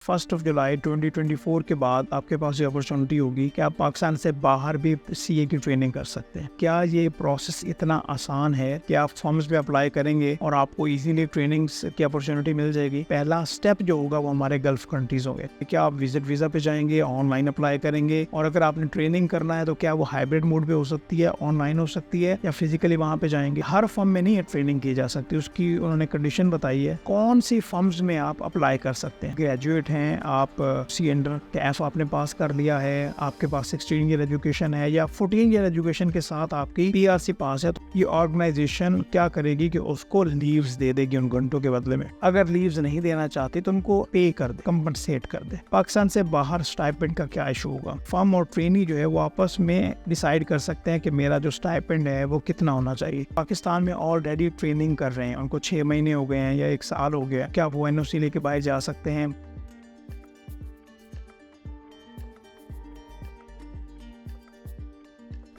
1 जुलाई 2024 के बाद आपके पास ये अपॉर्चुनिटी होगी कि आप पाकिस्तान से बाहर भी सीए की ट्रेनिंग कर सकते हैं। क्या ये प्रोसेस इतना आसान है कि आप फॉर्म्स पे अप्लाई करेंगे और आपको इजीली ट्रेनिंग की अपॉर्चुनिटी मिल जाएगी? पहला स्टेप जो होगा वो हमारे गल्फ कंट्रीज होंगे। क्या आप विजिट वीजा पे जाएंगे, ऑनलाइन अप्लाई करेंगे, और अगर आपने ट्रेनिंग करना है तो क्या वो हाइब्रिड मोड पे हो सकती है, ऑनलाइन हो सकती है, या फिजिकली वहाँ पे जाएंगे? हर फर्म में नहीं है ट्रेनिंग की जा सकती, उसकी उन्होंने कंडीशन बताई है। कौन सी फर्म्स में आप अप्लाई कर सकते हैं? ग्रेजुएट हैं आप, सी अंडर कैफ आपने पास कर लिया है, आपके पास 16 ईयर एजुकेशन है या 14 ईयर एजुकेशन के साथ आपकी पीआरसी पास है, तो ये ऑर्गेनाइजेशन क्या करेगी कि उसको लीव्स दे देगी उन घंटों के बदले में। अगर लीव्स नहीं देना चाहती तो उनको पे कर दे, कंपनसेट कर दे। पाकिस्तान से बाहर स्टाइपेंड का क्या इशू होगा? फर्म और ट्रेनी जो है वो आपस में डिसाइड कर सकते हैं कि मेरा जो स्टाइपेंड है वो कितना होना चाहिए। पाकिस्तान में ऑलरेडी ट्रेनिंग कर रहे हैं, उनको 6 महीने हो गए हैं या 1 साल हो गया, क्या वो एनओसी लेके बाहर जा सकते हैं?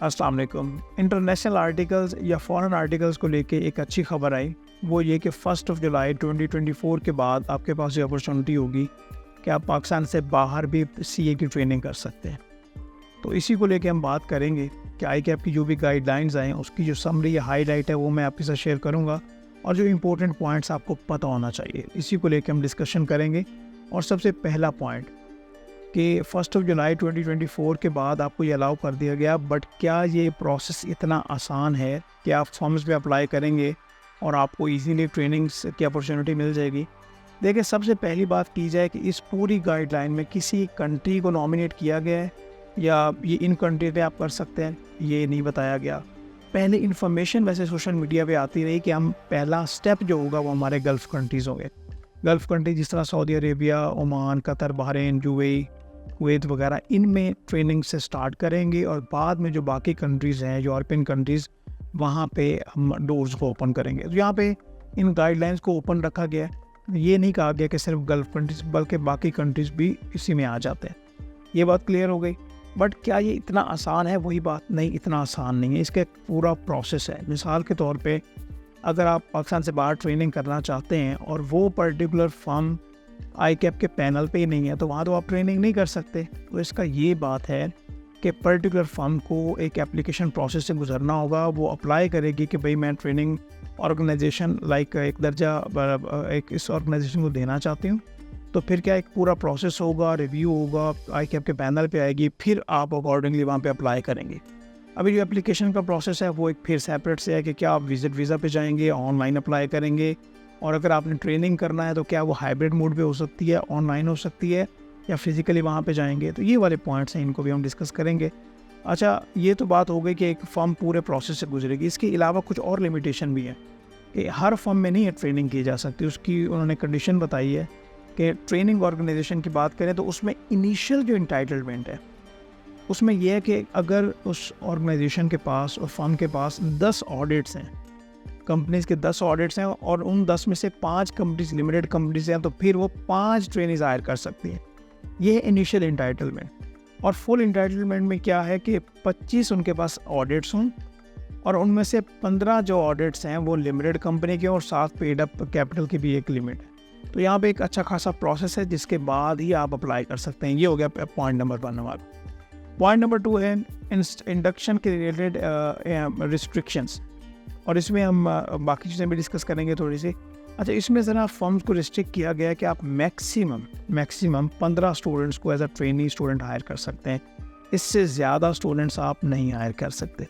अस्सलाम वालेकुम। इंटरनेशनल आर्टिकल्स या फॉरेन आर्टिकल्स को लेके एक अच्छी खबर आई, वो ये कि 1 जुलाई 2024 के बाद आपके पास ये अपॉर्चुनिटी होगी कि आप पाकिस्तान से बाहर भी सीए की ट्रेनिंग कर सकते हैं। तो इसी को लेके हम बात करेंगे कि ICAP की जो भी गाइडलाइंस आए उसकी जो समरी या हाईलाइट है वो मैं आपके साथ शेयर करूँगा, और जो इंपॉर्टेंट पॉइंट्स आपको पता होना चाहिए इसी को लेके हम डिस्कशन करेंगे। और सबसे पहला पॉइंट कि 1 जुलाई 2024 के बाद आपको ये अलाउ कर दिया गया, बट क्या ये प्रोसेस इतना आसान है कि आप फॉर्म्स पे अप्लाई करेंगे और आपको इजीली ट्रेनिंग्स की अपॉर्चुनिटी मिल जाएगी? देखिए, सबसे पहली बात की जाए कि इस पूरी गाइडलाइन में किसी कंट्री को नॉमिनेट किया गया है या ये इन कंट्री पे आप कर सकते हैं, ये नहीं बताया गया। पहले इन्फॉर्मेशन वैसे सोशल मीडिया पे आती रही कि हम पहला स्टेप जो होगा वो हमारे गल्फ़ कंट्रीज़ होंगे। गल्फ़ कंट्री जिस तरह Saudi Arabia, Oman, Qatar, Bahrain, UAE, Kuwait वगैरह, इनमें ट्रेनिंग से स्टार्ट करेंगे और बाद में जो बाकी कंट्रीज़ हैं, यूरोपियन कंट्रीज़, वहाँ पे हम डोर्स को ओपन करेंगे। तो यहाँ पे इन गाइडलाइंस को ओपन रखा गया है। ये नहीं कहा गया कि सिर्फ गल्फ़ कंट्रीज़ बल्कि बाकी कंट्रीज़ भी इसी में आ जाते हैं। ये बात क्लियर हो गई। बट क्या ये इतना आसान है? वही बात, नहीं, इतना आसान नहीं है। इसका एक पूरा प्रोसेस है। मिसाल के तौर पे अगर आप पाकिस्तान से बाहर ट्रेनिंग करना चाहते हैं और वो पर्टिकुलर फर्म ICAP के पैनल पे ही नहीं है तो वहाँ तो आप ट्रेनिंग नहीं कर सकते। तो इसका ये बात है कि पर्टिकुलर फर्म को एक एप्लीकेशन प्रोसेस से गुजरना होगा। वो अप्लाई करेगी कि भाई मैं ट्रेनिंग ऑर्गेनाइजेशन लाइक एक दर्जा एक इस ऑर्गेनाइजेशन को देना चाहती हूँ। तो फिर क्या एक पूरा प्रोसेस होगा, रिव्यू होगा, ICAP के पैनल पे आएगी, फिर आप अकॉर्डिंगली वहाँ पे अप्लाई करेंगे। अभी जो एप्लीकेशन का प्रोसेस है वो एक फिर सेपरेट से है कि क्या आप विजिट वीज़ा पे जाएंगे, ऑनलाइन अप्लाई करेंगे, और अगर आपने ट्रेनिंग करना है तो क्या वो हाइब्रिड मोड पे हो सकती है, ऑनलाइन हो सकती है, या फिजिकली वहाँ पे जाएंगे? तो ये वाले पॉइंट्स हैं, इनको भी हम डिस्कस करेंगे। अच्छा, ये तो बात हो गई कि एक फर्म पूरे प्रोसेस से गुजरेगी। इसके अलावा कुछ और लिमिटेशन भी है कि हर फर्म में नहीं है ट्रेनिंग की जा सकती, उसकी उन्होंने कंडीशन बताई है कि ट्रेनिंग ऑर्गेनाइजेशन की बात करें तो उसमें इनिशियल जो इंटाइटलमेंट है उसमें यह है कि अगर उस ऑर्गेनाइजेशन के पास और फर्म के पास 10 ऑडिट्स हैं, कंपनीज के 10 ऑडिट्स हैं, और उन 10 में से 5 कंपनीज लिमिटेड कंपनीज हैं, तो फिर वो 5 ट्रेनीज हायर कर सकती हैं। ये है इनिशियल इंटाइटलमेंट। और फुल इंटाइटलमेंट में क्या है कि 25 उनके पास ऑडिट्स हों, और उनमें से 15 जो ऑडिट्स हैं वो लिमिटेड कंपनी के, और साथ पेड अप कैपिटल की भी एक लिमिट है। तो यहाँ पे एक अच्छा खासा प्रोसेस है जिसके बाद ही आप अप्लाई कर सकते हैं। ये हो गया पॉइंट नंबर 1 हमारा। पॉइंट नंबर 2 है इंडक्शन के रिलेटेड रिस्ट्रिक्शंस, और इसमें हम बाकी चीज़ें भी डिस्कस करेंगे थोड़ी सी। अच्छा, इसमें ज़रा फर्म्स को रिस्ट्रिक्ट किया गया है कि आप मैक्सिमम 15 स्टूडेंट्स को as a trainee student hire कर सकते हैं, इससे ज़्यादा स्टूडेंट्स आप नहीं हायर कर सकते।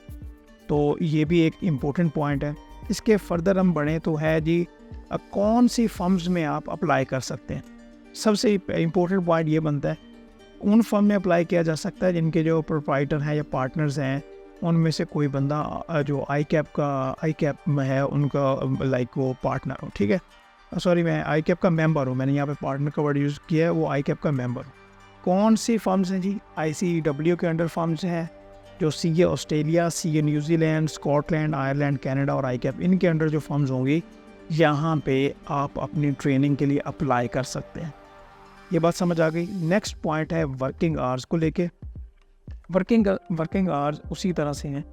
तो ये भी एक इम्पोर्टेंट पॉइंट है। इसके फर्दर हम बढ़ें तो है जी, कौन सी फर्म्स में आप अप्लाई कर सकते हैं? सबसे इम्पोर्टेंट पॉइंट ये बनता है, उन फर्म में अप्लाई किया जा सकता है जिनके जो प्रोप्राइटर हैं या पार्टनर्स हैं, उनमें से कोई बंदा जो ICAP में है उनका लाइक वो पार्टनर हो, ठीक है। सॉरी, मैं ICAP का मेंबर हूँ, मैंने यहाँ पे पार्टनर का वर्ड यूज़ किया है, वो ICAP का मेंबर हो। कौन सी फर्म्स हैं जी? ICEW के अंडर फर्म्स हैं, जो CA Australia, CA New Zealand, Scotland, Ireland, Canada और ICAP, इनके अंडर जो फर्म्स होंगी, यहाँ पे आप अपनी ट्रेनिंग के लिए अप्लाई कर सकते हैं। ये बात समझ आ गई। नेक्स्ट पॉइंट है वर्किंग आवर्स को लेके। वर्किंग आवर्स उसी तरह से हैं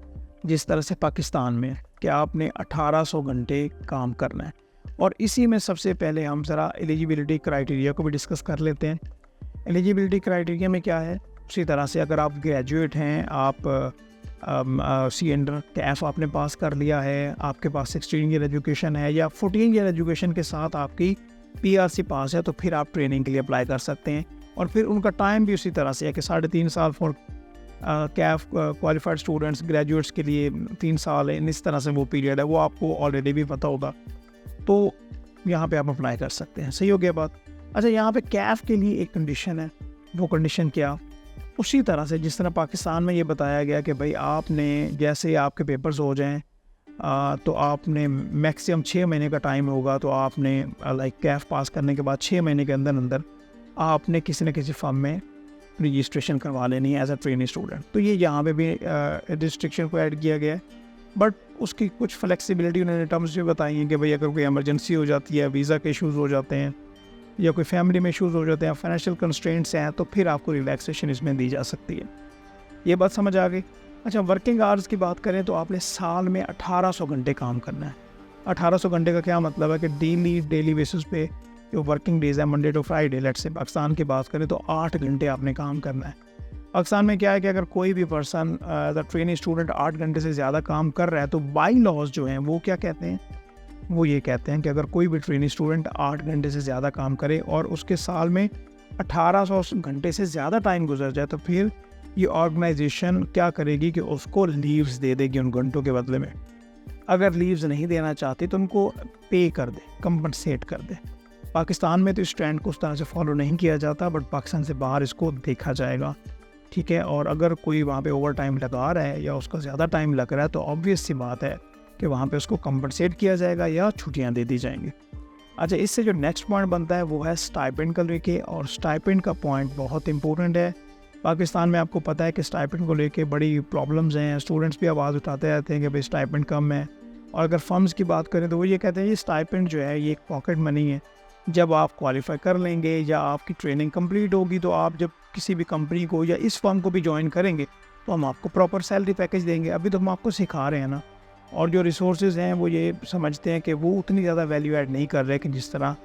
जिस तरह से पाकिस्तान में कि आपने 1800 घंटे काम करना है, और इसी में सबसे पहले हम ज़रा एलिजिबिलिटी क्राइटेरिया को भी डिस्कस कर लेते हैं। एलिजिबिलिटी क्राइटेरिया में क्या है, उसी तरह से अगर आप ग्रेजुएट हैं, आप सी अंडर कैफ आपने पास कर लिया है, आपके पास 16 ईयर एजुकेशन है या 14 ईयर एजुकेशन के साथ आपकी PRC पास है, तो फिर आप ट्रेनिंग के लिए अप्लाई कर सकते हैं। और फिर उनका टाइम भी उसी तरह से है कि 3.5 साल for Kaif qualified students, graduates के लिए 3 साल है, इस तरह से वो पीरियड है, वो आपको ऑलरेडी भी पता होगा। तो यहाँ पे आप अप्लाई कर सकते हैं। सही हो गया बात। अच्छा, यहाँ पे कैफ के लिए एक कंडीशन है, वो कंडीशन क्या, उसी तरह से जिस तरह पाकिस्तान में ये बताया गया कि भाई आपने जैसे आपके पेपर्स हो जाएं तो आपने मैक्सिमम 6 महीने का टाइम होगा, तो आपने लाइक कैफ पास करने के बाद 6 महीने के अंदर अंदर आपने किसी न किसी फर्म में रजिस्ट्रेशन करवा लेनी है एज अ ट्रेनिंग स्टूडेंट। तो ये यहाँ पे भी रिस्ट्रिक्शन को ऐड किया गया है, बट उसकी कुछ फ्लेक्सिबिलिटी उन्होंने टर्म्स भी बताई हैं कि भाई अगर कोई इमरजेंसी हो जाती है, वीज़ा के इशूज़ हो जाते हैं या कोई फैमिली में इशूज़ हो जाते हैं, फाइनेंशियल कंस्ट्रेंट्स हैं, तो फिर आपको रिलैक्सेशन इसमें दी जा सकती है। ये बात समझ आ गई। अच्छा, वर्किंग आवर्स की बात करें तो आपने साल में 1800 घंटे काम करना है। 1800 घंटे का क्या मतलब है कि डेली बेसिस पे जो वर्किंग डेज़ है Monday to Friday, let's say Pakistan की बात करें तो 8 घंटे आपने काम करना है। पाकिस्तान में क्या है कि अगर कोई भी person as a training student 8 घंटे से ज़्यादा काम कर रहा है, तो बाई लॉज जो हैं वो क्या कहते हैं, वो ये कहते हैं कि अगर कोई भी ट्रेनिंग स्टूडेंट 8 घंटे से ज़्यादा काम करे और उसके साल में 1800 घंटे से ज़्यादा टाइम गुजर जाए, तो फिर ये ऑर्गेनाइजेशन क्या करेगी कि उसको लीव्स दे देगी उन घंटों के बदले में। अगर लीव्स नहीं देना चाहती तो उनको पे कर दे, कंपनसेट कर दे। पाकिस्तान में तो इस ट्रेंड को उस तरह से फॉलो नहीं किया जाता, बट पाकिस्तान से बाहर इसको देखा जाएगा, ठीक है। और अगर कोई वहाँ पे ओवर टाइम लगा रहा है या उसका ज़्यादा टाइम लग रहा है, तो ऑब्वियस सी बात है कि वहाँ पे उसको कंपनसेट किया जाएगा या छुट्टियाँ दे दी जाएंगी। अच्छा, इससे जो नेक्स्ट पॉइंट बनता है वो है स्टाइपेंड को लेके, और स्टाइपेंड का पॉइंट बहुत इंपॉर्टेंट है। पाकिस्तान में आपको पता है कि स्टाइपेंड को लेके बड़ी प्रॉब्लम्स हैं, स्टूडेंट्स भी आवाज़ उठाते रहते हैं कि भाई स्टाइपेंड कम है। और अगर फर्म्स की बात करें तो वो ये कहते हैं ये स्टाइपेंड जो है ये एक पॉकेट मनी है। जब आप क्वालिफाई कर लेंगे या आपकी ट्रेनिंग कंप्लीट होगी, तो आप जब किसी भी कंपनी को या इस फर्म को भी ज्वाइन करेंगे तो हम आपको प्रॉपर सैलरी पैकेज देंगे। अभी तो हम आपको सिखा रहे हैं ना, और जो रिसोर्सेज हैं वो ये समझते हैं कि वो उतनी ज़्यादा वैल्यू ऐड नहीं कर रहे कि जिस तरह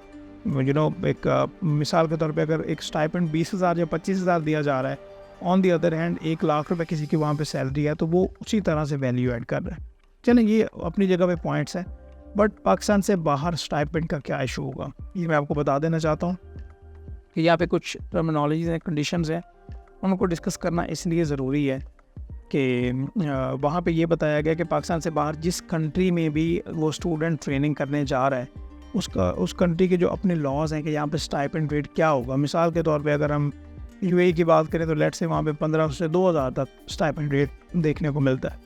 एक मिसाल के तौर पे अगर एक स्टाइपेंड 20,000 या 25,000 दिया जा रहा है, on the other hand 1 lakh रुपए किसी की वहाँ पे सैलरी है, तो वो उसी तरह से वैल्यू ऐड कर रहा है। चलें, ये अपनी जगह पे पॉइंट्स हैं, बट पाकिस्तान से बाहर स्टाइपेंड का क्या इशू होगा ये मैं आपको बता देना चाहता हूँ कि यहाँ पे कुछ टर्मिनोलॉजीज हैं, कंडीशंस हैं, उनको डिस्कस करना इसलिए ज़रूरी है कि वहाँ पे ये बताया गया कि पाकिस्तान से बाहर जिस कंट्री में भी वो स्टूडेंट ट्रेनिंग करने जा रहा है, उस कंट्री के जो अपने लॉज हैं कि यहाँ पे स्टाइपेंड रेट क्या होगा। मिसाल के तौर पे अगर हम UAE की बात करें तो लेट से वहाँ पे 1500 से 2000 तक स्टाइपेंड रेट देखने को मिलता है,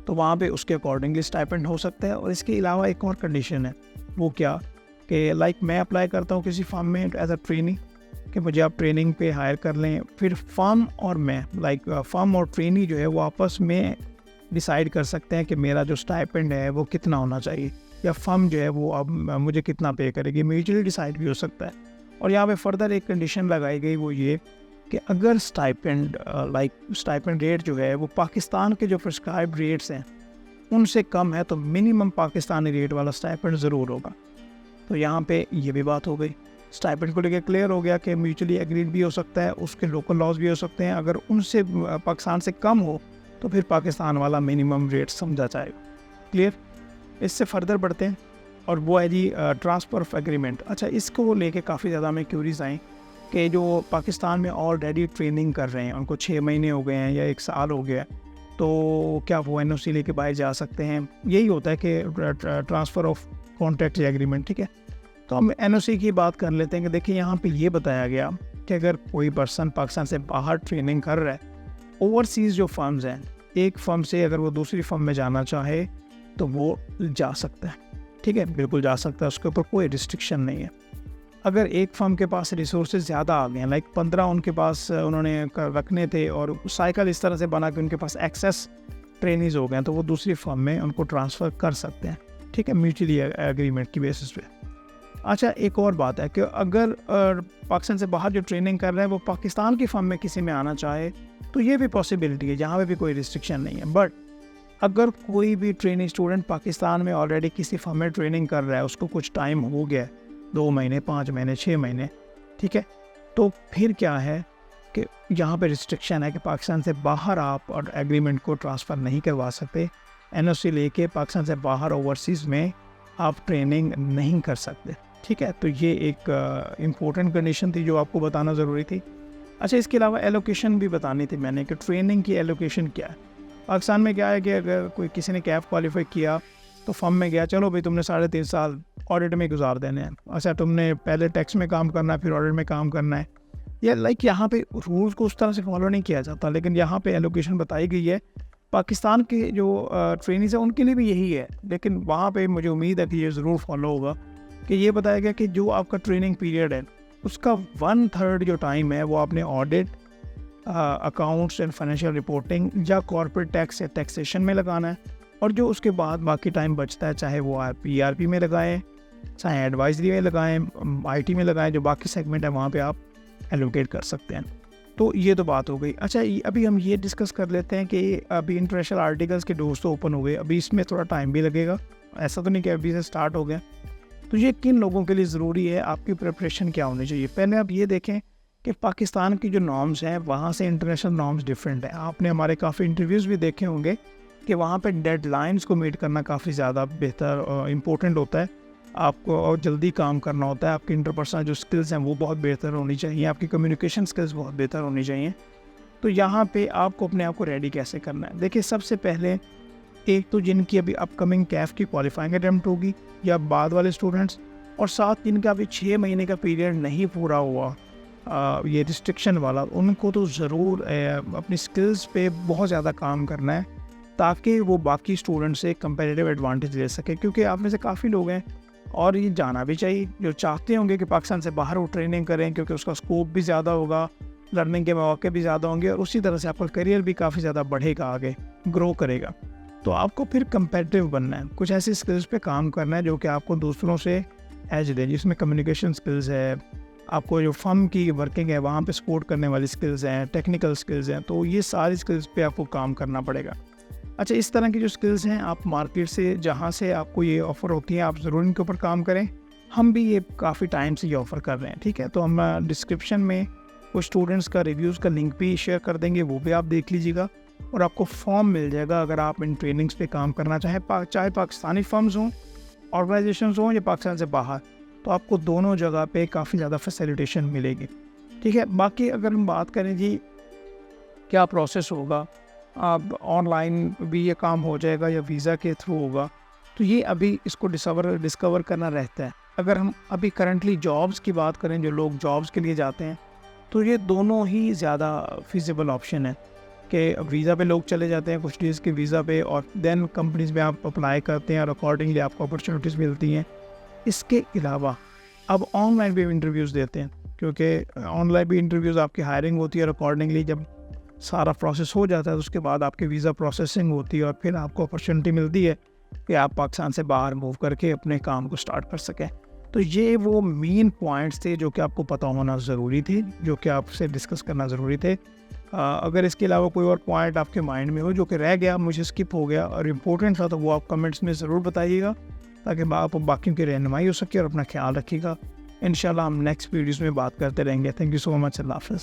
तो वहाँ पे उसके अकॉर्डिंगली स्टाइपेंड हो सकता है। और इसके अलावा एक और कंडीशन है, वो क्या कि लाइक मैं अप्लाई करता हूँ किसी फर्म में एज अ ट्रेनी कि मुझे आप ट्रेनिंग पे हायर कर लें, फिर फर्म और मैं फर्म और ट्रेनी जो है वो आपस में डिसाइड कर सकते हैं कि मेरा जो स्टाइपेंड है वो कितना होना चाहिए, या फर्म जो है वो अब मुझे कितना पे करेगी, म्यूचुअली डिसाइड भी हो सकता है। और यहाँ पे फर्दर एक कंडीशन लगाई गई, वो ये कि अगर स्टाइपेंड रेट जो है वो पाकिस्तान के जो प्रिस्क्राइब रेट्स हैं उनसे कम है, तो मिनिमम पाकिस्तानी रेट वाला स्टाइपेंड ज़रूर होगा। तो यहाँ पे ये भी बात हो गई। स्टाइपेंड को लेकर क्लियर हो गया कि म्यूचुअली एग्रीड भी हो सकता है, उसके लोकल लॉज भी हो सकते हैं। अगर उनसे पाकिस्तान से कम हो तो फिर पाकिस्तान वाला मिनिमम रेट समझा जाएगा। क्लियर। इससे फर्दर बढ़ते हैं, और वो है जी ट्रांसफ़र ऑफ एग्रीमेंट। अच्छा, इसको लेके काफ़ी ज़्यादा हमें क्यूरीज आई कि जो पाकिस्तान में ऑलरेडी ट्रेनिंग कर रहे हैं, उनको 6 महीने हो गए हैं या 1 साल हो गया, तो क्या वो NOC लेके बाहर जा सकते हैं। यही होता है कि ट्रांसफ़र ऑफ कॉन्ट्रैक्ट या एग्रीमेंट, ठीक है। तो हम NOC की बात कर लेते हैं कि देखिए यहाँ पे ये बताया गया कि अगर कोई पर्सन पाकिस्तान से बाहर ट्रेनिंग कर रहा है, ओवरसीज़ जो फर्म्स हैं, एक फर्म से अगर वो दूसरी फर्म में जाना चाहे तो वो जा सकता है, ठीक है, बिल्कुल जा सकता है, उसके ऊपर कोई रिस्ट्रिक्शन नहीं है। अगर एक फर्म के पास रिसोर्सेज ज़्यादा आ गए हैं, लाइक 15 उनके पास उन्होंने रखने थे और साइकिल इस तरह से बना कि उनके पास एक्सेस ट्रेनीज हो गए हैं, तो वो दूसरी फर्म में उनको ट्रांसफ़र कर सकते हैं, ठीक है, म्यूचुअली एग्रीमेंट की बेसिस पे। अच्छा, एक और बात है कि अगर पाकिस्तान से बाहर जो ट्रेनिंग कर रहे हैं वो पाकिस्तान की फर्म में किसी में आना चाहे तो ये भी पॉसिबिलिटी है, जहाँ पे भी कोई रिस्ट्रिक्शन नहीं है। बट अगर कोई भी ट्रेनिंग स्टूडेंट पाकिस्तान में ऑलरेडी किसी फर्म में ट्रेनिंग कर रहा है, उसको कुछ टाइम हो गया, 2 महीने, 5 महीने, 6 महीने, ठीक है, तो फिर क्या है कि यहाँ पे रिस्ट्रिक्शन है कि पाकिस्तान से बाहर आप और एग्रीमेंट को ट्रांसफ़र नहीं करवा सकते। एनओसी लेके पाकिस्तान से बाहर ओवरसीज़ में आप ट्रेनिंग नहीं कर सकते, ठीक है। तो ये एक इम्पोर्टेंट कंडीशन थी जो आपको बताना ज़रूरी थी। अच्छा, इसके अलावा एलोकेशन भी बतानी थी मैंने कि ट्रेनिंग की एलोकेशन क्या है। पाकिस्तान में क्या है कि अगर कोई किसी ने कैफ क्वालिफाई किया तो फर्म में गया, चलो भाई तुमने 3.5 साल ऑडिट में गुजार देने हैं, अच्छा तुमने पहले टैक्स में काम करना है, फिर ऑडिट में काम करना है, या लाइक यहाँ पे रूल्स को उस तरह से फॉलो नहीं किया जाता। लेकिन यहाँ पे एलोकेशन बताई गई है। पाकिस्तान के जो ट्रेनिंग्स हैं उनके लिए भी यही है, लेकिन वहाँ पे मुझे उम्मीद है कि ये ज़रूर फॉलो होगा कि ये बताया गया कि जो आपका ट्रेनिंग पीरियड है उसका 1/3 जो टाइम है वो आपने audit, accounts and financial reporting या कॉर्पोरेट टैक्स या टैक्सेशन में लगाना है, और जो उसके बाद बाकी टाइम बचता है चाहे वो आप ERP में लगाएं, चाहे एडवाइजरी में लगाएं, IT में लगाएं, जो बाकी सेगमेंट है वहाँ पे आप एलोकेट कर सकते हैं। तो ये तो बात हो गई। अच्छा, अभी हम ये डिस्कस कर लेते हैं कि अभी इंटरनेशनल आर्टिकल्स के डोर्स तो ओपन हो गए, अभी इसमें थोड़ा टाइम भी लगेगा, ऐसा तो नहीं कि अभी से स्टार्ट हो गया। तो ये किन लोगों के लिए ज़रूरी है, आपकी प्रिपरेशन क्या होनी चाहिए। पहले आप ये देखें कि पाकिस्तान की जो नॉर्म्स हैं वहाँ से इंटरनेशनल नॉर्म्स डिफरेंट हैं। आपने हमारे काफ़ी इंटरव्यूज़ भी देखे होंगे कि वहाँ पे डेडलाइंस को मीट करना काफ़ी ज़्यादा बेहतर और इम्पोर्टेंट होता है। आपको और जल्दी काम करना होता है, आपकी इंटरपर्सनल जो स्किल्स हैं वो बहुत बेहतर होनी चाहिए, आपकी कम्युनिकेशन स्किल्स बहुत बेहतर होनी चाहिए। तो यहाँ पे आपको अपने आप को रेडी कैसे करना है। देखिए, सबसे पहले एक तो जिनकी अभी अपकमिंग कैफ की क्वालिफाइंग अटैम्प्ट होगी या बाद वाले स्टूडेंट्स, और साथ जिनका अभी 6 महीने का पीरियड नहीं पूरा हुआ ये रिस्ट्रिक्शन वाला, उनको तो ज़रूर अपनी स्किल्स पे बहुत ज़्यादा काम करना है ताकि वो बाकी स्टूडेंट से कंपेरेटिव एडवांटेज ले सके। क्योंकि आप में से काफ़ी लोग हैं, और ये जाना भी चाहिए, जो चाहते होंगे कि पाकिस्तान से बाहर वो ट्रेनिंग करें, क्योंकि उसका स्कोप भी ज़्यादा होगा, लर्निंग के मौके भी ज़्यादा होंगे, और उसी तरह से आपका करियर भी काफ़ी ज़्यादा बढ़ेगा, आगे ग्रो करेगा। तो आपको फिर कंपेटिटिव बनना है, कुछ ऐसी स्किल्स पे काम करना है जो कि आपको दूसरों से एज दे, जिसमें कम्युनिकेशन स्किल्स है, आपको जो फर्म की वर्किंग है वहाँ पे सपोर्ट करने वाली स्किल्स हैं, टेक्निकल स्किल्स हैं। तो ये सारी स्किल्स पे आपको काम करना पड़ेगा। अच्छा, इस तरह की जो स्किल्स हैं आप मार्केट से जहाँ से आपको ये ऑफ़र होती हैं आप ज़रूर इनके ऊपर काम करें। हम भी ये काफ़ी टाइम से ये ऑफ़र कर रहे हैं, ठीक है। तो हम डिस्क्रिप्शन में वो स्टूडेंट्स का रिव्यूज़ का लिंक भी शेयर कर देंगे, वो भी आप देख लीजिएगा, और आपको फॉर्म मिल जाएगा अगर आप इन ट्रेनिंग्स पे काम करना चाहें, चाहे पाकिस्तानी फर्म्स हों, ऑर्गेनाइजेशंस हों, या पाकिस्तान से बाहर, तो आपको दोनों जगह पे काफ़ी ज़्यादा फैसिलिटेशन मिलेगी, ठीक है। बाकी अगर हम बात करें जी क्या प्रोसेस होगा, अब ऑनलाइन भी ये काम हो जाएगा या वीज़ा के थ्रू होगा, तो ये अभी इसको डिस्कवर करना रहता है। अगर हम अभी करंटली जॉब्स की बात करें, जो लोग जॉब्स के लिए जाते हैं, तो ये दोनों ही ज़्यादा फिजिबल ऑप्शन है कि वीज़ा पे लोग चले जाते हैं कुछ डेज़ के वीज़ा पे, और देन कंपनीज़ में आप अप्लाई करते हैं और अकॉर्डिंगली आपको अपॉर्चुनिटीज़ मिलती हैं। इसके अलावा अब ऑनलाइन भी इंटरव्यूज़ देते हैं, क्योंकि ऑनलाइन भी इंटरव्यूज़ आपकी हायरिंग होती है, और अकॉर्डिंगली जब सारा प्रोसेस हो जाता है तो उसके बाद आपकी वीज़ा प्रोसेसिंग होती है, और फिर आपको अपॉर्चुनिटी मिलती है कि आप पाकिस्तान से बाहर मूव करके अपने काम को स्टार्ट कर सकें। तो ये वो मेन पॉइंट्स थे जो कि आपको पता होना ज़रूरी थी, जो कि आपसे डिस्कस करना ज़रूरी थे। अगर इसके अलावा कोई और पॉइंट आपके माइंड में हो जो कि रह गया, मुझे स्किप हो गया और इम्पोर्टेंट था, तो वो आप कमेंट्स में ज़रूर बताइएगा ताकि आप बाकियों की रहनुमाई हो सके, और अपना ख्याल रखिएगा। इंशाल्लाह हम नेक्स्ट वीडियोज़ में बात करते रहेंगे। Thank you so much. अल्लाह हाफ़िज़।